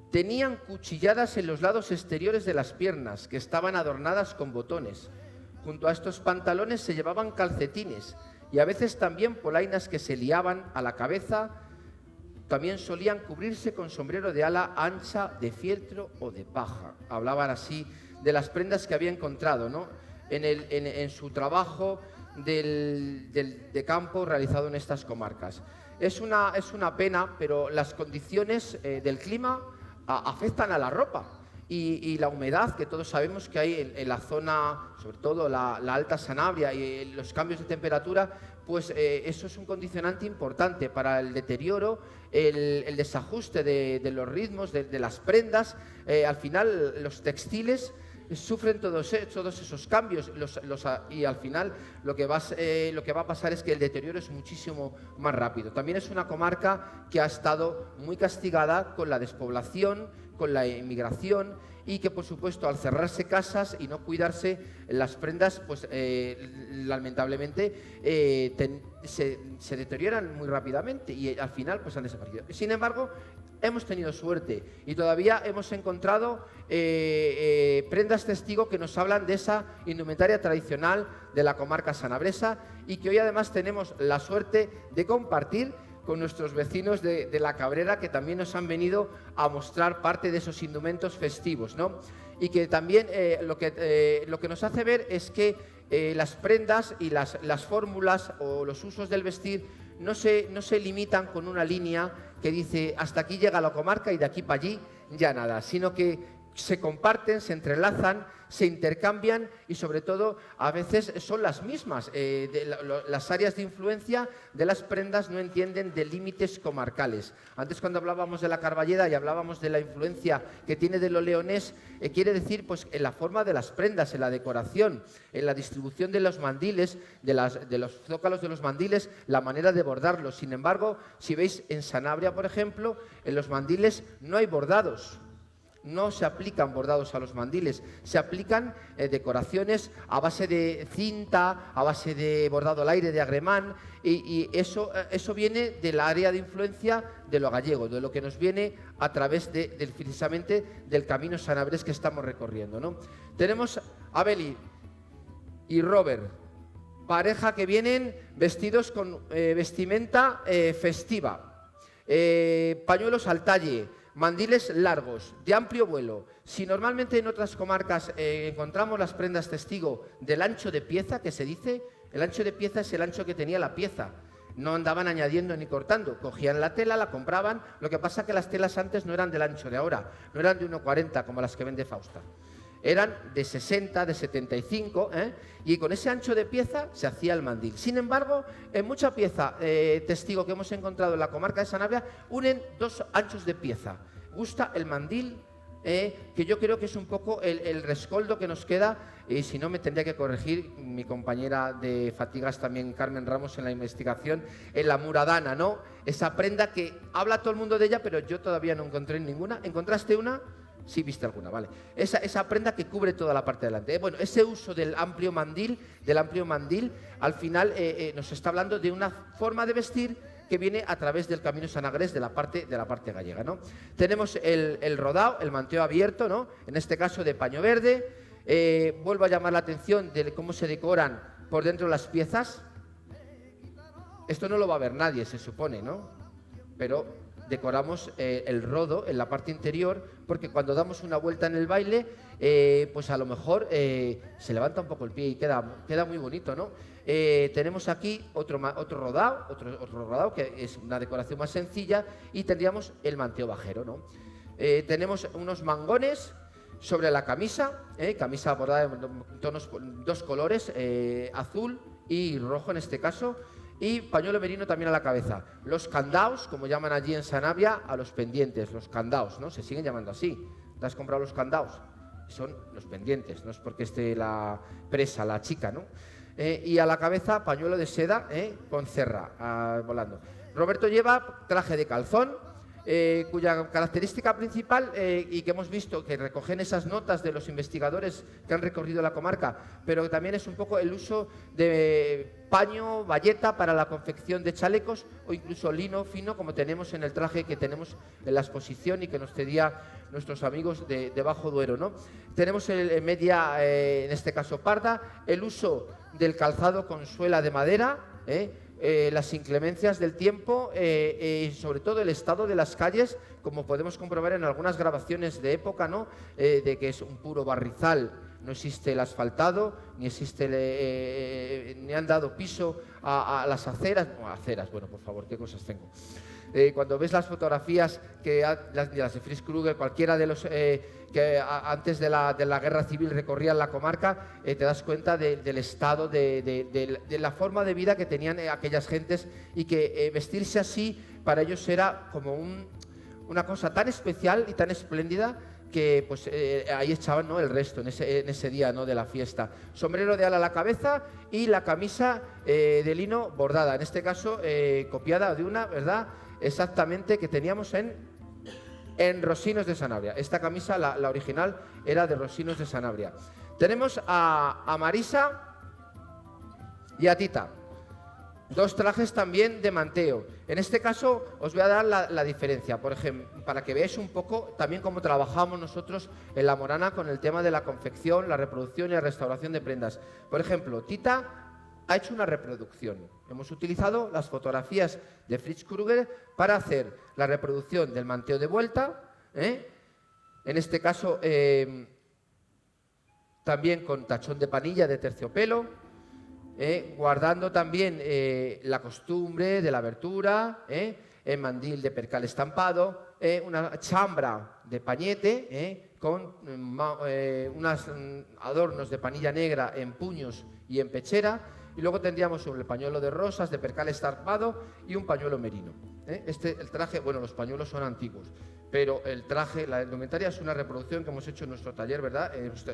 Tenían cuchilladas en los lados exteriores de las piernas, que estaban adornadas con botones. Junto a estos pantalones se llevaban calcetines y a veces también polainas que se liaban a la cabeza. También solían cubrirse con sombrero de ala ancha de fieltro o de paja. Hablaban así de las prendas que había encontrado, ¿no?, en su trabajo de campo realizado en estas comarcas. Es una pena, pero las condiciones del clima afectan a la ropa y la humedad que todos sabemos que hay en la zona, sobre todo la Alta Sanabria, y los cambios de temperatura, pues eso es un condicionante importante para el deterioro, el desajuste de los ritmos, de las prendas. Al final los textiles sufren todos esos cambios y al final lo que va a pasar es que el deterioro es muchísimo más rápido. También es una comarca que ha estado muy castigada con la despoblación, con la inmigración, y que, por supuesto, al cerrarse casas y no cuidarse, las prendas, pues lamentablemente se deterioran muy rápidamente y al final pues han desaparecido. Sin embargo, hemos tenido suerte y todavía hemos encontrado prendas testigo que nos hablan de esa indumentaria tradicional de la comarca sanabresa, y que hoy además tenemos la suerte de compartir con nuestros vecinos de La Cabrera, que también nos han venido a mostrar parte de esos indumentos festivos, ¿no? Y que también lo que nos hace ver es que las prendas y las fórmulas o los usos del vestir no se limitan con una línea que dice hasta aquí llega la comarca y de aquí para allí ya nada, sino que se comparten, se entrelazan, se intercambian y sobre todo a veces son las mismas. Las áreas de influencia de las prendas no entienden de límites comarcales. Antes, cuando hablábamos de la Carballeda y hablábamos de la influencia que tiene de lo leonés, quiere decir pues en la forma de las prendas, en la decoración, en la distribución de los mandiles, de los zócalos de los mandiles, la manera de bordarlos. Sin embargo, si veis en Sanabria, por ejemplo, en los mandiles no hay bordados. No se aplican bordados a los mandiles, se aplican decoraciones a base de cinta, a base de bordado al aire, de agremán, y eso viene del área de influencia de lo gallego, de lo que nos viene a través precisamente del camino sanabrés que estamos recorriendo, ¿no? Tenemos a Beli y Robert, pareja que vienen vestidos con vestimenta festiva, pañuelos al talle, mandiles largos, de amplio vuelo. Si normalmente en otras comarcas encontramos las prendas testigo del ancho de pieza, que se dice, el ancho de pieza es el ancho que tenía la pieza. No andaban añadiendo ni cortando, cogían la tela, la compraban. Lo que pasa es que las telas antes no eran del ancho de ahora, no eran de 1,40 como las que vende Fausta. Eran de 60, de 75, y con ese ancho de pieza se hacía el mandil. Sin embargo, en mucha pieza testigo que hemos encontrado en la comarca de Sanabria, unen dos anchos de pieza. Gusta el mandil, que yo creo que es un poco el rescoldo que nos queda, y si no me tendría que corregir mi compañera de fatigas también, Carmen Ramos, en la investigación, en la muradana, ¿no? Esa prenda que habla todo el mundo de ella, pero yo todavía no encontré ninguna. ¿Encontraste una? Sí, viste alguna, vale. Esa prenda que cubre toda la parte de delante. Bueno, ese uso del amplio mandil, al final nos está hablando de una forma de vestir que viene a través del camino sanagrés de la parte gallega, ¿no? Tenemos el rodao, el manteo abierto, ¿no? En este caso de paño verde. Vuelvo a llamar la atención de cómo se decoran por dentro las piezas. Esto no lo va a ver nadie, se supone, ¿no? Pero decoramos el rodo en la parte interior, porque cuando damos una vuelta en el baile, pues a lo mejor se levanta un poco el pie y queda muy bonito, ¿no? Tenemos aquí otro rodado, que es una decoración más sencilla, y tendríamos el manteo bajero, ¿no? Tenemos unos mangones sobre la camisa, camisa bordada en dos colores, azul y rojo en este caso, y pañuelo merino también a la cabeza. Los candaos, como llaman allí en Sanabria, a los pendientes, los candaos, ¿no? Se siguen llamando así. ¿Te has comprado los candaos? Son los pendientes, no es porque esté la presa, la chica, ¿no? Y a la cabeza, pañuelo de seda con cerra, volando. Roberto lleva traje de calzón, cuya característica principal, y que hemos visto que recogen esas notas de los investigadores que han recorrido la comarca, pero que también es un poco el uso de paño, bayeta para la confección de chalecos, o incluso lino fino, como tenemos en el traje que tenemos en la exposición y que nos cedía nuestros amigos de Bajo Duero, ¿no? Tenemos media, en este caso parda, el uso del calzado con suela de madera, las inclemencias del tiempo y sobre todo el estado de las calles, como podemos comprobar en algunas grabaciones de época, ¿no? De que es un puro barrizal, no existe el asfaltado, ni existe ni han dado piso a las aceras. Bueno, por favor, qué cosas tengo. Cuando ves las fotografías las de Fritz Krüger, cualquiera de los que antes de la guerra civil recorrían la comarca, te das cuenta del estado, de la forma de vida que tenían aquellas gentes, y que vestirse así para ellos era como una cosa tan especial y tan espléndida, que pues ahí echaban, ¿no?, el resto en ese día, ¿no?, de la fiesta. Sombrero de ala a la cabeza y la camisa de lino bordada, en este caso copiada de una, ¿verdad?, exactamente, que teníamos en Rosinos de Sanabria. Esta camisa, la original, era de Rosinos de Sanabria. Tenemos a Marisa y a Tita. Dos trajes también de manteo. En este caso os voy a dar la diferencia, por ejemplo, para que veáis un poco también cómo trabajamos nosotros en La Morana con el tema de la confección, la reproducción y la restauración de prendas. Por ejemplo, Tita ha hecho una reproducción. Hemos utilizado las fotografías de Fritz Krüger para hacer la reproducción del manteo de vuelta, en este caso también con tachón de panilla de terciopelo, guardando también la costumbre de la abertura, el mandil de percal estampado, una chambra de pañete con unos adornos de panilla negra en puños y en pechera, y luego tendríamos el pañuelo de rosas de percal estampado y un pañuelo merino. El traje, bueno, los pañuelos son antiguos, pero el traje, la indumentaria, es una reproducción que hemos hecho en nuestro taller, ¿verdad?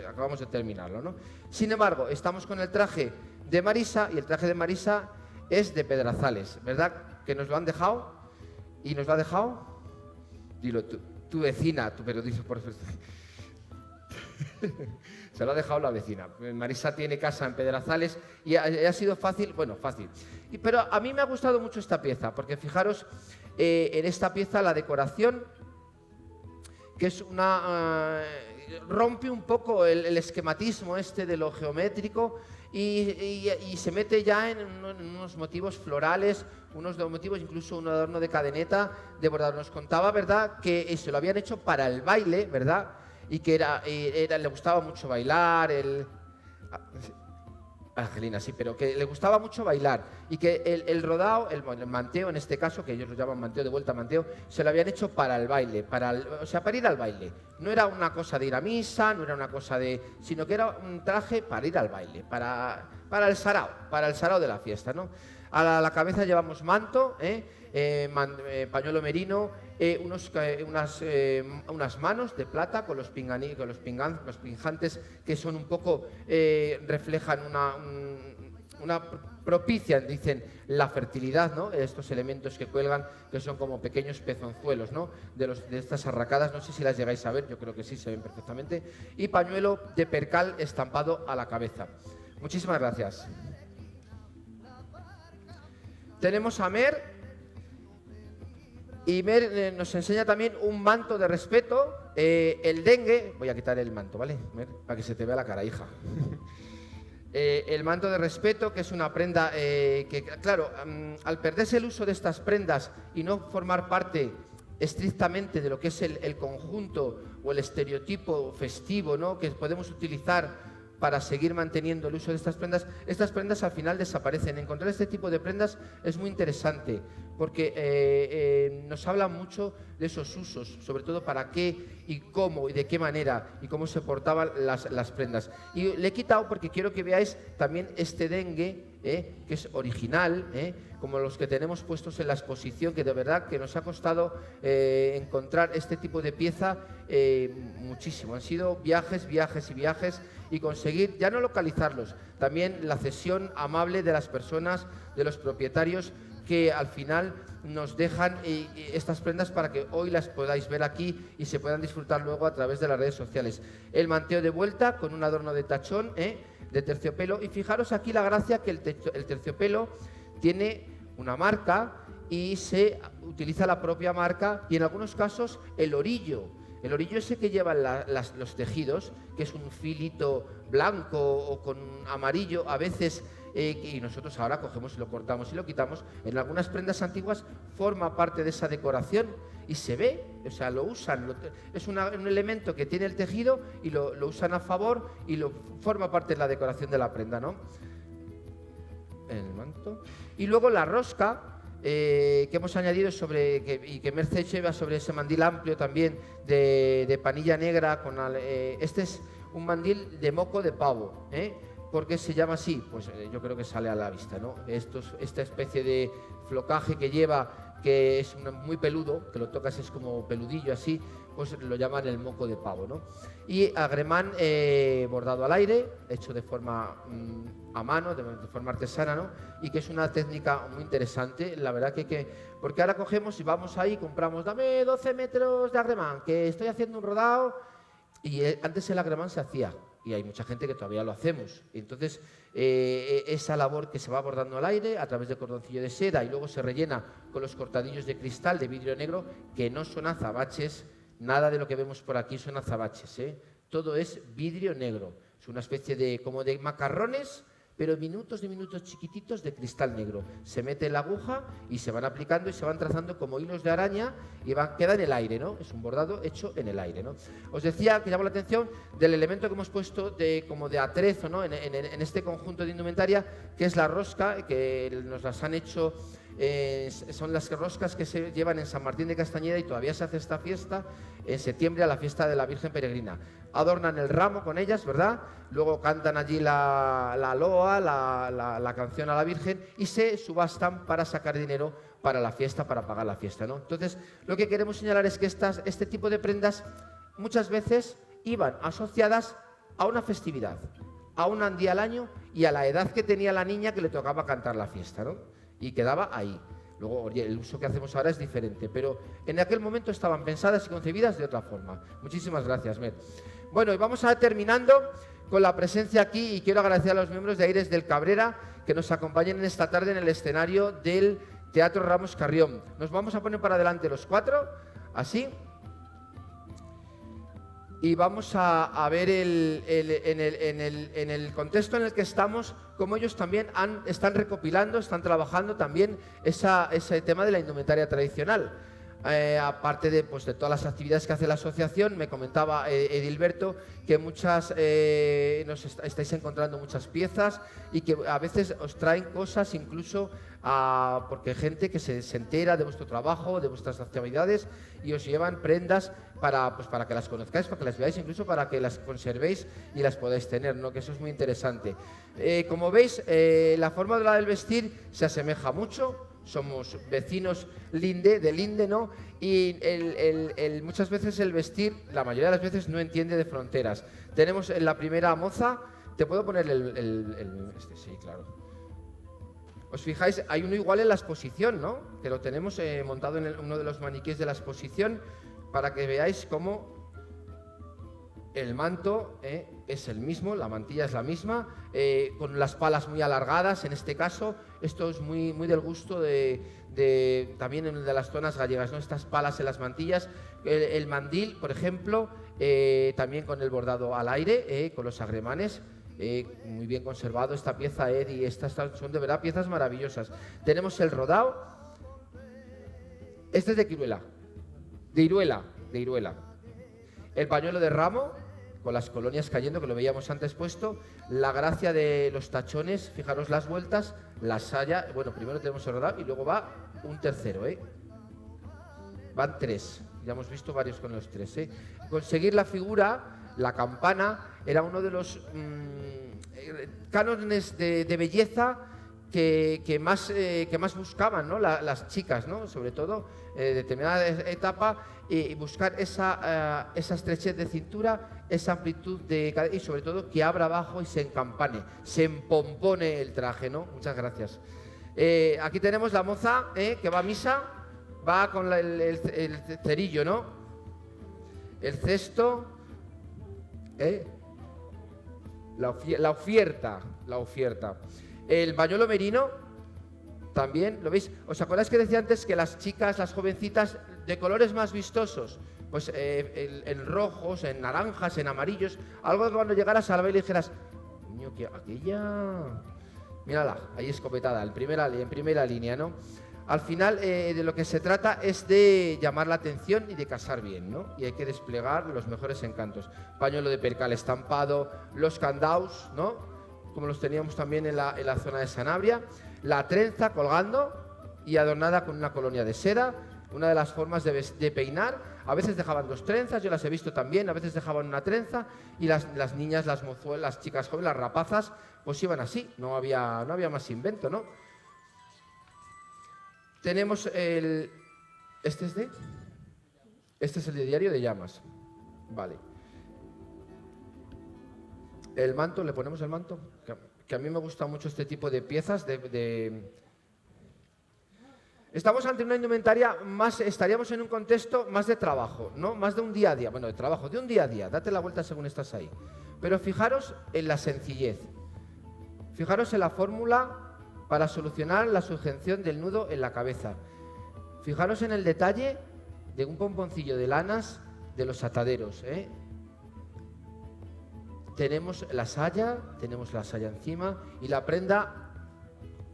Acabamos de terminarlo, ¿no? Sin embargo, estamos con el traje de Marisa, y el traje de Marisa es de Pedrazales, ¿verdad? Que nos lo han dejado, y nos lo ha dejado, dilo, tu vecina, pero dices por se lo ha dejado la vecina. Marisa tiene casa en Pedrazales y ha sido fácil, bueno, fácil. Pero a mí me ha gustado mucho esta pieza, porque fijaros en esta pieza la decoración, que es rompe un poco el esquematismo de lo geométrico, y se mete ya en unos motivos florales, unos motivos, incluso un adorno de cadeneta de bordado. Nos contaba, ¿verdad?, que se lo habían hecho para el baile, ¿verdad?, y que le gustaba mucho bailar, Angelina, sí, pero que le gustaba mucho bailar, y que el rodado, el manteo en este caso, que ellos lo llaman manteo de vuelta, manteo, se lo habían hecho para el baile, o sea, para ir al baile. No era una cosa de ir a misa, no era una cosa sino que era un traje para ir al baile, para el sarao de la fiesta, ¿no? A la cabeza llevamos manto, pañuelo merino, unas manos de plata con los pinjantes, que son un poco, reflejan propician, dicen, la fertilidad, ¿no? Estos elementos que cuelgan, que son como pequeños pezonzuelos, ¿no?, de estas arracadas. No sé si las llegáis a ver, yo creo que sí, se ven perfectamente. Y pañuelo de percal estampado a la cabeza. Muchísimas gracias. Tenemos a Mer, y Mer nos enseña también un manto de respeto, el dengue. Voy a quitar el manto, ¿vale, Mer? Para que se te vea la cara, hija. El manto de respeto, que es una prenda que, claro, al perderse el uso de estas prendas y no formar parte estrictamente de lo que es el conjunto o el estereotipo festivo, ¿no?, que podemos utilizar para seguir manteniendo el uso de estas prendas al final desaparecen. Encontrar este tipo de prendas es muy interesante, porque nos habla mucho de esos usos, sobre todo para qué y cómo y de qué manera y cómo se portaban las prendas. Y le he quitado porque quiero que veáis también este dengue, que es original, como los que tenemos puestos en la exposición, que de verdad que nos ha costado encontrar este tipo de pieza muchísimo. Han sido viajes y conseguir ya no localizarlos, también la cesión amable de las personas, de los propietarios, que al final nos dejan estas prendas para que hoy las podáis ver aquí y se puedan disfrutar luego a través de las redes sociales. El manteo de vuelta con un adorno de tachón, de terciopelo, y fijaros aquí la gracia, que el terciopelo tiene una marca y se utiliza la propia marca, y en algunos casos el orillo ese que llevan los tejidos, que es un filito blanco o con amarillo a veces, y nosotros ahora cogemos y lo cortamos y lo quitamos, en algunas prendas antiguas forma parte de esa decoración y se ve, o sea, lo usan, es un elemento que tiene el tejido y lo usan a favor y forma parte de la decoración de la prenda, ¿no? El manto. Y luego la rosca, que hemos añadido y que Merce lleva sobre ese mandil amplio también de panilla negra. Este es un mandil de moco de pavo, ¿por qué se llama así? Pues yo creo que sale a la vista, ¿no? Esta especie de flocaje que lleva, que es muy peludo, que lo tocas es como peludillo así, pues lo llaman el moco de pavo, ¿no? Y agremán bordado al aire, hecho de forma a mano, de forma artesana, ¿no? Y que es una técnica muy interesante, la verdad porque ahora cogemos y vamos ahí, compramos, dame 12 metros de agremán, que estoy haciendo un rodado, y antes el agremán se hacía, y hay mucha gente que todavía lo hacemos. Entonces, esa labor que se va bordando al aire a través de cordoncillo de seda y luego se rellena con los cortadillos de cristal de vidrio negro, que no son azabaches, nada de lo que vemos por aquí son azabaches, todo es vidrio negro. Es una especie como de macarrones, pero minutos chiquititos de cristal negro. Se mete en la aguja y se van aplicando y se van trazando como hilos de araña y queda en el aire, ¿no? Es un bordado hecho en el aire, ¿no? Os decía que llamó la atención del elemento que hemos puesto como de atrezo, ¿no? en este conjunto de indumentaria, que es la rosca, que nos las han hecho. Son las roscas que se llevan en San Martín de Castañeda y todavía se hace esta fiesta en septiembre, a la fiesta de la Virgen Peregrina. Adornan el ramo con ellas, ¿verdad? Luego cantan allí la loa, la canción a la Virgen, y se subastan para sacar dinero para la fiesta, para pagar la fiesta, ¿no? Entonces, lo que queremos señalar es que este tipo de prendas muchas veces iban asociadas a una festividad, a un día al año y a la edad que tenía la niña que le tocaba cantar la fiesta, ¿no? Y quedaba ahí. Luego, oye, el uso que hacemos ahora es diferente, pero en aquel momento estaban pensadas y concebidas de otra forma. Muchísimas gracias, Met. Bueno, y vamos a terminando con la presencia aquí, y quiero agradecer a los miembros de Aires del Cabrera que nos acompañen en esta tarde en el escenario del Teatro Ramos Carrión. Nos vamos a poner para adelante los cuatro, así. Y vamos a ver en el contexto en el que estamos, cómo ellos también están recopilando, están trabajando también ese tema de la indumentaria tradicional. Aparte de todas las actividades que hace la asociación, me comentaba Edilberto que estáis encontrando muchas piezas y que a veces os traen cosas incluso porque hay gente que se entera de vuestro trabajo, de vuestras actividades, y os llevan prendas para que las conozcáis, para que las veáis, incluso para que las conservéis y las podáis tener, ¿no? Que eso es muy interesante. Como veis, la forma del vestir se asemeja mucho. Somos vecinos de Linde, ¿no? Y muchas veces el vestir, la mayoría de las veces, no entiende de fronteras. Tenemos en la primera moza, te puedo poner sí, claro. Os fijáis, hay uno igual en la exposición, ¿no? Que lo tenemos montado en uno de los maniquíes de la exposición, para que veáis cómo el manto es el mismo, la mantilla es la misma, con las palas muy alargadas. En este caso, esto es muy del gusto también de las zonas gallegas, ¿no? Estas palas en las mantillas. El mandil, por ejemplo, también con el bordado al aire, con los agremanes. Muy bien conservado esta pieza, y estas son de verdad piezas maravillosas. Tenemos el rodao. Este es de Iruela. El pañuelo de ramo, con las colonias cayendo, que lo veíamos antes puesto. La gracia de los tachones, fijaros las vueltas, la saya. Bueno, primero tenemos el rodado y luego va un tercero, Van tres, ya hemos visto varios con los tres, Conseguir la figura, la campana, era uno de los cánones de belleza que más buscaban, ¿no? Las chicas, ¿no? Sobre todo determinada etapa, y buscar esa estrechez de cintura, esa amplitud y sobre todo que abra abajo y se encampane, se empompone el traje, ¿no? Muchas gracias. Aquí tenemos la moza que va a misa, va con el cerillo, ¿no? El cesto, la oferta. El pañuelo merino, también, ¿lo veis? ¿Os acordáis que decía antes que las chicas, las jovencitas, de colores más vistosos? Pues en rojos, en naranjas, en amarillos, algo que cuando llegaras a la baile dijeras, niño, que aquella... Mírala, ahí escopetada, en primera línea, ¿no? Al final, de lo que se trata es de llamar la atención y de casar bien, ¿no? Y hay que desplegar los mejores encantos. Pañuelo de percal estampado, los candaus, ¿no? Como los teníamos también en la zona de Sanabria. La trenza colgando, y adornada con una colonia de seda, una de las formas de peinar. A veces dejaban 2 trenzas, yo las he visto también, a veces dejaban una trenza y las niñas, las mozuelas, las chicas jóvenes, las rapazas, pues iban así, no había más invento, ¿no? Tenemos el... Este es el de Diario de Llamas. Vale. El manto, ¿le ponemos el manto? Que a mí me gusta mucho este tipo de piezas Estamos ante una indumentaria estaríamos en un contexto más de trabajo, ¿no? Más de un día a día, bueno, de trabajo, de un día a día, date la vuelta según estás ahí. Pero fijaros en la sencillez, fijaros en la fórmula para solucionar la sujeción del nudo en la cabeza. Fijaros en el detalle de un pomponcillo de lanas de los ataderos, ¿eh? Tenemos la saya encima y la prenda,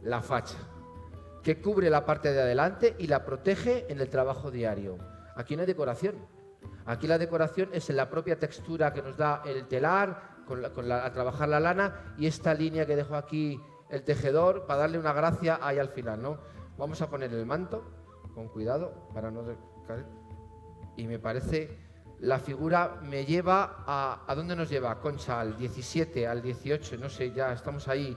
la facha, que cubre la parte de adelante y la protege en el trabajo diario. Aquí no hay decoración. Aquí la decoración es en la propia textura que nos da el telar, a trabajar la lana, y esta línea que dejo aquí el tejedor para darle una gracia ahí al final, ¿no? Vamos a poner el manto, con cuidado, para no caer. Y me parece, la figura me lleva ¿a dónde nos lleva, Concha? Al 17, al 18, no sé, ya estamos ahí.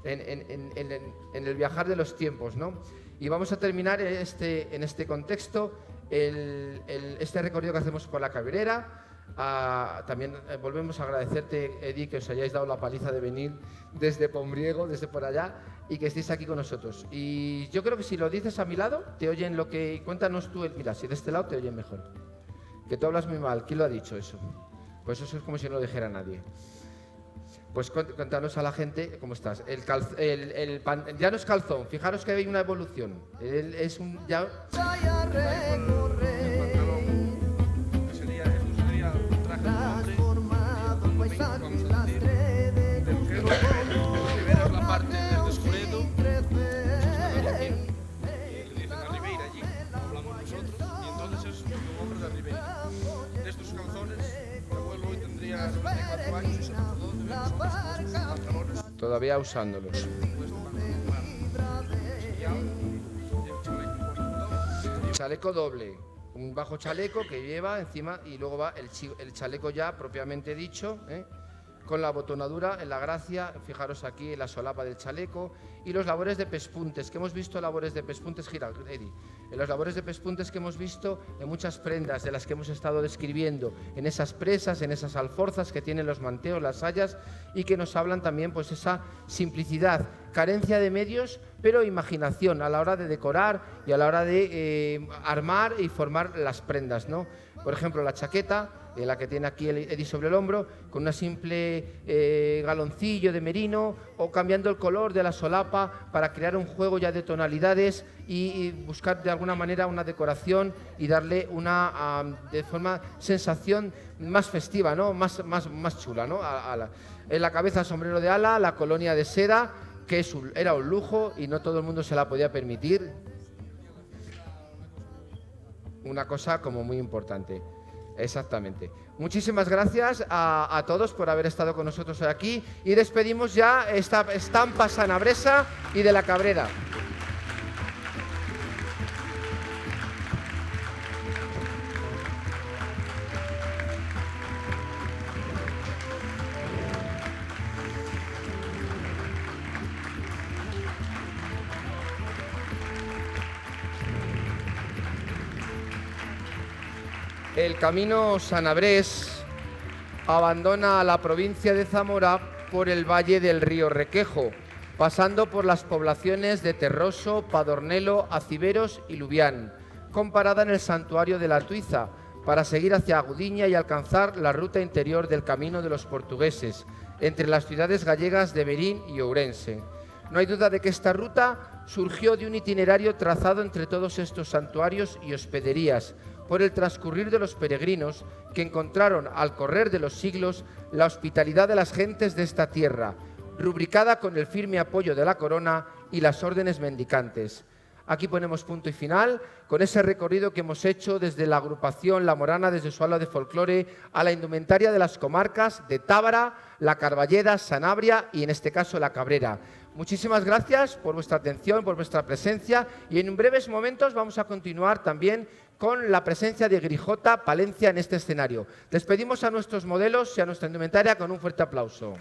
En el viajar de los tiempos, ¿no? Y vamos a terminar en este contexto este recorrido que hacemos por la Cabrera. También volvemos a agradecerte, Edi, que os hayáis dado la paliza de venir desde Pombriego, desde por allá, y que estéis aquí con nosotros. Y yo creo que si lo dices a mi lado, te oyen lo que... Cuéntanos tú, mira, si de este lado te oyen mejor. Que tú hablas muy mal, ¿quién lo ha dicho eso? Pues eso es como si no lo dijera nadie. Pues cuéntanos a la gente cómo estás. Ya no es calzón, fijaros que hay una evolución. Es un... Ya... Todavía usándolos. Chaleco doble, un bajo chaleco que lleva encima y luego va el chaleco ya propiamente dicho, con la abotonadura en la gracia, fijaros aquí en la solapa del chaleco, y los labores de pespuntes, que hemos visto labores de pespuntes, gira, Eddie, en los labores de pespuntes que hemos visto en muchas prendas de las que hemos estado describiendo, en esas presas, en esas alforzas que tienen los manteos, las sayas, y que nos hablan también pues esa simplicidad, carencia de medios, pero imaginación a la hora de decorar y a la hora de armar y formar las prendas, ¿no? Por ejemplo, la chaqueta, la que tiene aquí Edi sobre el hombro, con una simple galoncillo de merino, o cambiando el color de la solapa para crear un juego ya de tonalidades y buscar de alguna manera una decoración y darle una de forma sensación más festiva, ¿no? Más chula, ¿no? En la cabeza sombrero de ala, la colonia de seda, que era un lujo y no todo el mundo se la podía permitir. Una cosa como muy importante. Exactamente. Muchísimas gracias a todos por haber estado con nosotros hoy aquí y despedimos ya esta estampa sanabresa y de la Cabrera. El camino sanabrés abandona la provincia de Zamora por el valle del río Requejo, pasando por las poblaciones de Terroso, Padornelo, Aciveros y Lubián, con parada en el santuario de la Tuiza, para seguir hacia Agudiña y alcanzar la ruta interior del camino de los portugueses, entre las ciudades gallegas de Verín y Ourense. No hay duda de que esta ruta surgió de un itinerario trazado entre todos estos santuarios y hospederías, por el transcurrir de los peregrinos que encontraron al correr de los siglos la hospitalidad de las gentes de esta tierra, rubricada con el firme apoyo de la corona y las órdenes mendicantes. Aquí ponemos punto y final con ese recorrido que hemos hecho desde la agrupación La Morana, desde su aula de folclore, a la indumentaria de las comarcas de Tábara, la Carballeda, Sanabria y en este caso la Cabrera. Muchísimas gracias por vuestra atención, por vuestra presencia, y en breves momentos vamos a continuar también con la presencia de Grijota Palencia en este escenario. Despedimos a nuestros modelos y a nuestra indumentaria con un fuerte aplauso.